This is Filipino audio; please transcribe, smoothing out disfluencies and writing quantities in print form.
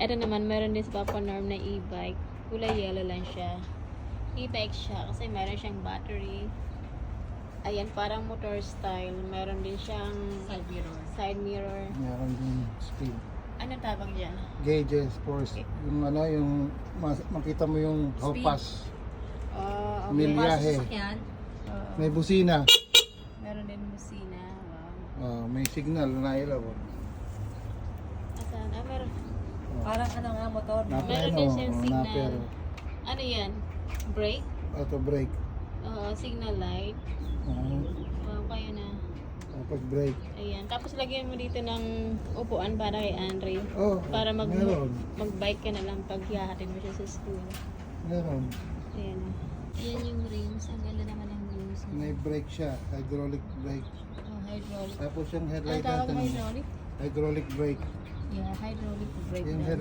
Ito naman, meron din sa Papa Norm na e-bike. Kulay yellow lang siya. E-bike siya kasi meron siyang battery. Ayan, parang motor style. Meron din siyang Side mirror. side mirror. Meron din speed. Ano tawag dyan? Gauges, force. Yung ano, yung makita mo yung how Speed. fast. Oh, Mil- Para sa Biyahe. sasakyan. Oo. May busina. Meron din busina. Wow. May signal na ilaw. Asan? Ah, meron. Parang ano nga, motor. Napper, Meron din no? siyang signal. Napper. Ano yan? Brake? Auto brake. Oo, signal light. Wow, kaya na. Tapos brake. Ayan. Tapos lagyan mo dito ng upuan para kay Andre. Oh, Para meron. mag-bike ka na lang pag hihahatid mo siya sa school. Meron. Ayan. Ayan yung rims. Ang ganda naman ng rims. May brake siya. Hydraulic brake. Oh, hydraulic. Tapos yung Ano headlight tawag natin. hydraulic? Hydraulic brake. Yeah, hydraulic brake. Yung daw.